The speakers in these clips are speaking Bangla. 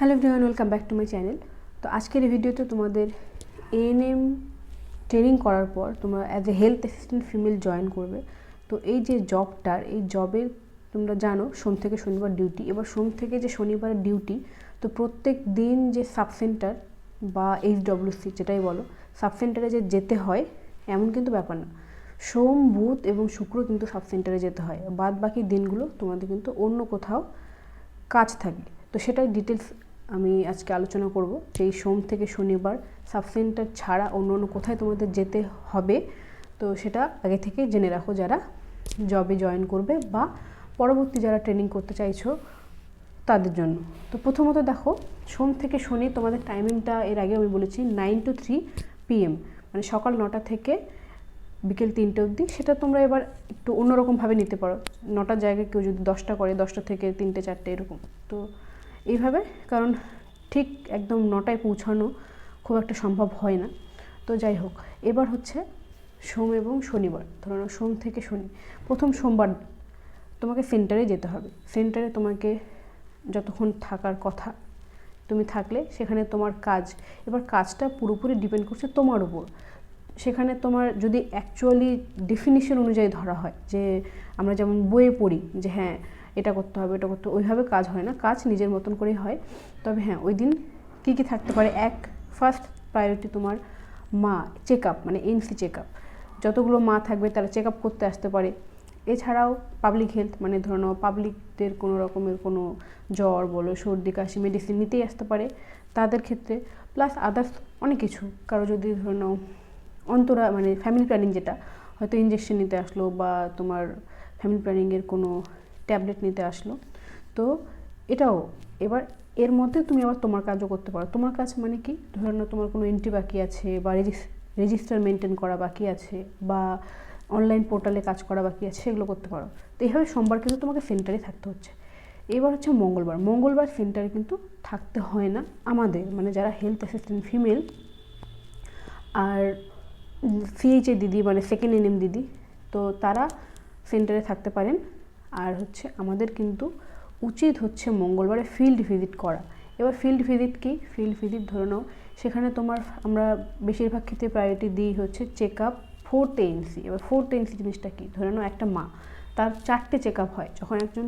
Hello everyone, welcome back to my channel. তো আজকের এই ভিডিওতে তোমাদের এএনএম ট্রেনিং করার পর তোমরা as a health assistant female join করবে। তো এই যে জবটার, এই জবের তোমরা জানো সোম থেকে শনিবার ডিউটি। এবার সোম থেকে যে শনিবারের ডিউটি, তো প্রত্যেক দিন যে সাবসেন্টার বা এইচডব্লিউসি যেটাই বলো, সাবসেন্টারে যে যেতে হয় এমন কিন্তু ব্যাপার না। সোম, বুধ এবং শুক্র কিন্তু সাবসেন্টারে যেতে হয়, বাদ বাকি দিনগুলো তোমাদের কিন্তু অন্য কোথাও কাজ থাকে। তো সেটাই ডিটেলস আমি আজকে আলোচনা করব যে এই সোম থেকে শনিবার সাবসেন্টার ছাড়া অন্য কোথায় তোমাদের যেতে হবে। তো সেটা আগে থেকে জেনে রাখো যারা জবে জয়েন করবে বা পরবর্তী যারা ট্রেনিং করতে চাইছো তাদের জন্য। তো প্রথমত দেখো, সোম থেকে শনি তোমাদের টাইমিংটা এর আগে আমি বলেছি 9 to 3 PM, মানে সকাল 9টা থেকে বিকেল 3টে অবধি। সেটা তোমরা এবার একটু অন্যরকমভাবে নিতে পারো। 9টার জায়গায় কেউ যদি 10টা করে, 10টা থেকে 3টে 4টে এরকম। তো এইভাবে, কারণ ঠিক একদম 9টায় পৌঁছানো খুব একটা সম্ভব হয় না। তো যাই হোক, এবার হচ্ছে সোম এবং শনিবার। ধরো সোম থেকে শনি, প্রথম সোমবার তোমাকে সেন্টারে যেতে হবে। সেন্টারে তোমাকে যতক্ষণ থাকার কথা তুমি থাকলে সেখানে তোমার কাজ, এবার কাজটা পুরোপুরি ডিপেন্ড করছে তোমার উপর। সেখানে তোমার যদি অ্যাকচুয়ালি ডেফিনিশন অনুযায়ী ধরা হয়, যে আমরা যেমন বইয়ে পড়ি যে হ্যাঁ এটা করতে হবে এটা করতে, ওইভাবে কাজ হয় না, কাজ নিজের মতন করেই হয়। তবে হ্যাঁ, ওই দিন কী কী থাকতে পারে, ফার্স্ট প্রায়োরিটি তোমার মা চেক আপ, মানে এনসি চেক আপ। যতগুলো মা থাকবে তারা চেক আপ করতে আসতে পারে। এছাড়াও পাবলিক হেলথ, মানে ধরে নাও পাবলিকদের কোনো রকমের কোনো জ্বর বলো, সর্দি কাশি, মেডিসিন নিতেই আসতে পারে তাদের ক্ষেত্রে। প্লাস আদার্স অনেক কিছু, কারো যদি ধরে নাও অন্তরা, মানে ফ্যামিলি প্ল্যানিং, যেটা হয়তো ইঞ্জেকশন নিতে আসলো বা তোমার ফ্যামিলি প্ল্যানিংয়ের কোনো ট্যাবলেট নিতে আসলো। তো এটাও এবার এর মধ্যে তুমি আবার তোমার কাজও করতে পারো। তোমার কাজ মানে কি, ধরে নাও তোমার কোনো এন্ট্রি বাকি আছে বা রেজিস্টার মেনটেন করা বাকি আছে বা অনলাইন পোর্টালে কাজ করা বাকি আছে, সেগুলো করতে পারো। তো এইভাবে সোমবার কিন্তু তোমাকে সেন্টারে থাকতে হচ্ছে। এবার হচ্ছে মঙ্গলবার সেন্টারে কিন্তু থাকতে হয় না আমাদের, মানে যারা হেলথ অ্যাসিস্ট্যান্ট ফিমেল আর সিএইচএ দিদি, মানে সেকেন্ড এনএম দিদি, তো তারা সেন্টারে থাকতে পারেন। আর হচ্ছে আমাদের কিন্তু উচিত হচ্ছে মঙ্গলবারে ফিল্ড ভিজিট করা। এবার ফিল্ড ভিজিট কি, ফিল্ড ভিজিট ধরে নাও সেখানে তোমার, আমরা বেশিরভাগ ক্ষেত্রে প্রায়োরিটি দিই হচ্ছে চেক আপ 4th এনসি। এবার 4th এনসি জিনিসটা কি, ধরে নাও একটা মা, তার 4টে চেক আপ হয়। যখন একজন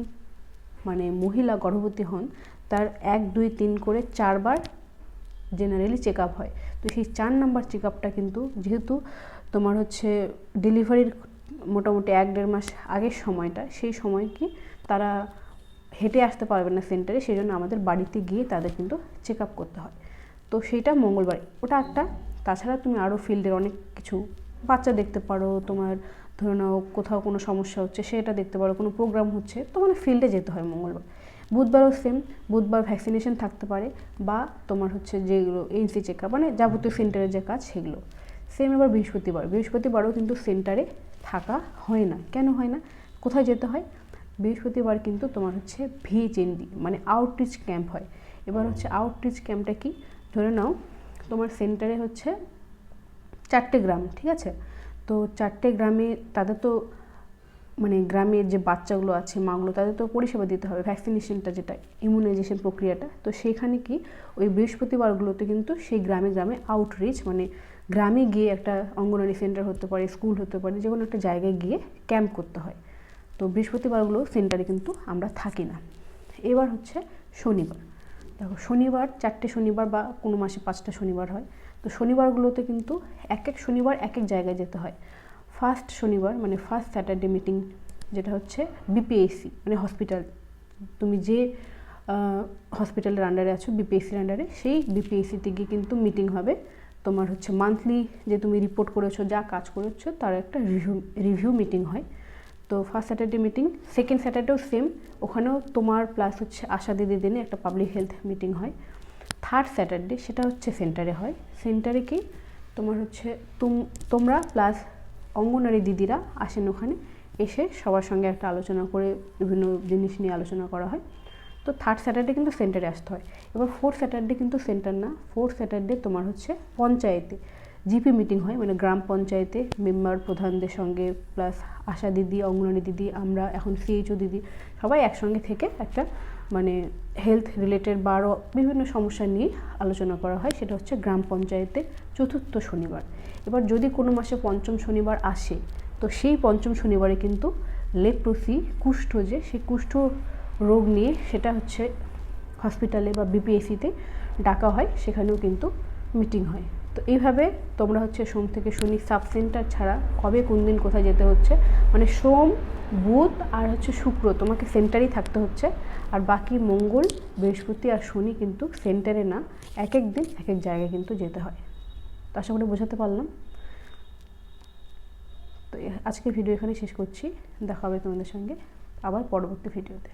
মানে মহিলা গর্ভবতী হন, তার 1, 2, 3 করে 4বার জেনারেলি চেক আপ হয়। তো সেই 4 নাম্বার চেক আপটা কিন্তু, যেহেতু তোমার হচ্ছে ডেলিভারির মোটামুটি 1-1.5 মাস আগের সময়টা, সেই সময় কি তারা হেঁটে আসতে পারবে না সেন্টারে, সেই জন্য আমাদের বাড়িতে গিয়ে তাদের কিন্তু চেক আপ করতে হয়। তো সেইটা মঙ্গলবার, ওটা একটা। তাছাড়া তুমি আরও ফিল্ডের অনেক কিছু, বাচ্চা দেখতে পারো, তোমার ধরে নাও কোথাও কোনো সমস্যা হচ্ছে সেটা দেখতে পারো, কোনো প্রোগ্রাম হচ্ছে, তো মানে ফিল্ডে যেতে হয় মঙ্গলবার। বুধবারও সেম, বুধবার ভ্যাকসিনেশন থাকতে পারে বা তোমার হচ্ছে যেগুলো এনসি চেক আপ, মানে যাবতীয় সেন্টারের যে কাজ সেগুলো সেম। এবার বৃহস্পতিবারও কিন্তু সেন্টারে থাকা হয় না। কেন হয় না, কোথায় যেতে হয়, বৃহস্পতিবার কিন্তু তোমার হচ্ছে ভিএইচএনডি, মানে আউটরিচ ক্যাম্প হয়। এবার হচ্ছে আউটরিচ ক্যাম্পটা কি, ধরে নাও তোমার সেন্টারে হচ্ছে 4টে গ্রাম, ঠিক আছে। তো 4টে গ্রামে তাদের তো, মানে গ্রামের যে বাচ্চাগুলো আছে, মাগুলো, তাদের তো পরিষেবা দিতে হবে, ভ্যাকসিনেশনটা যেটা ইমিউনাইজেশন প্রক্রিয়াটা। তো সেখানে কি ওই বৃহস্পতিবারগুলোতে কিন্তু সেই গ্রামে আউটরিচ, মানে গ্রামে গিয়ে একটা অঙ্গনওয়াড়ি সেন্টার হতে পারে, স্কুল হতে পারে, যে কোনো একটা জায়গায় গিয়ে ক্যাম্প করতে হয়। তো বৃহস্পতিবারগুলো সেন্টারে কিন্তু আমরা থাকি না। এবার হচ্ছে শনিবার। দেখো শনিবার 4টে শনিবার বা কোনো মাসে 5টা শনিবার হয়। তো শনিবারগুলোতে কিন্তু এক শনিবার এক জায়গায় যেতে হয়। ফার্স্ট শনিবার, মানে ফার্স্ট স্যাটারডে মিটিং, যেটা হচ্ছে বিপিএসসি, মানে হসপিটাল, তুমি যে হসপিটালের আন্ডারে আছো বিপিএসসির আন্ডারে, সেই বিপিএসসিতে গিয়ে কিন্তু মিটিং হবে। তোমার হচ্ছে মান্থলি যে তুমি রিপোর্ট করেছো, যা কাজ করেছো, তার একটা রিভিউ মিটিং হয়। তো ফার্স্ট স্যাটারডে মিটিং, সেকেন্ড স্যাটারডেও সেম, ওখানেও তোমার প্লাস হচ্ছে আশা দিদি দিনে একটা পাবলিক হেলথ মিটিং হয়। থার্ড স্যাটারডে সেটা হচ্ছে সেন্টারে হয়। সেন্টারে কি তোমার হচ্ছে তোমরা প্লাস অঙ্গনওয়াড়ি দিদিরা আসেন ওখানে, এসে সবার সঙ্গে একটা আলোচনা করে বিভিন্ন জিনিস নিয়ে আলোচনা করা হয়। তো থার্ড স্যাটারডে কিন্তু সেন্টারে আসতে হয়। এবার ফোর্থ স্যাটারডে কিন্তু সেন্টার না, ফোর্থ স্যাটারডে তোমার হচ্ছে পঞ্চায়েতে জিপি মিটিং হয়, মানে গ্রাম পঞ্চায়েতে মেম্বার প্রধানদের সঙ্গে প্লাস আশা দিদি, অঙ্গনওয়াড়ি দিদি, আমরা এখন সিএইচও দিদি, সবাই একসঙ্গে থেকে একটা মানে হেলথ রিলেটেড বা আরও বিভিন্ন সমস্যা নিয়ে আলোচনা করা হয়, সেটা হচ্ছে গ্রাম পঞ্চায়েতের চতুর্থ শনিবার। এবার যদি কোনো মাসে পঞ্চম শনিবার আসে, তো সেই পঞ্চম শনিবারে কিন্তু লেপ্রোসি, কুষ্ঠ, যে সেই কুষ্ঠ রোগ নিয়ে সেটা হচ্ছে হসপিটালে বা বিপিএসসিতে ডাকা হয়, সেখানেও কিন্তু মিটিং হয়। তো এইভাবে তোমরা হচ্ছে সোম থেকে শনি সাব সেন্টার ছাড়া কবে কোন দিন কোথায় যেতে হচ্ছে, মানে সোম, বুধ আর হচ্ছে শুক্র তোমাকে সেন্টারেই থাকতে হচ্ছে, আর বাকি মঙ্গল, বৃহস্পতি আর শনি কিন্তু সেন্টারে না, এক এক দিন এক এক জায়গায় কিন্তু যেতে হয়। তো আশা করি বোঝাতে পারলাম। তো আজকের ভিডিও এখানে শেষ করছি, দেখা হবে তোমাদের সঙ্গে আবার পরবর্তী ভিডিওতে।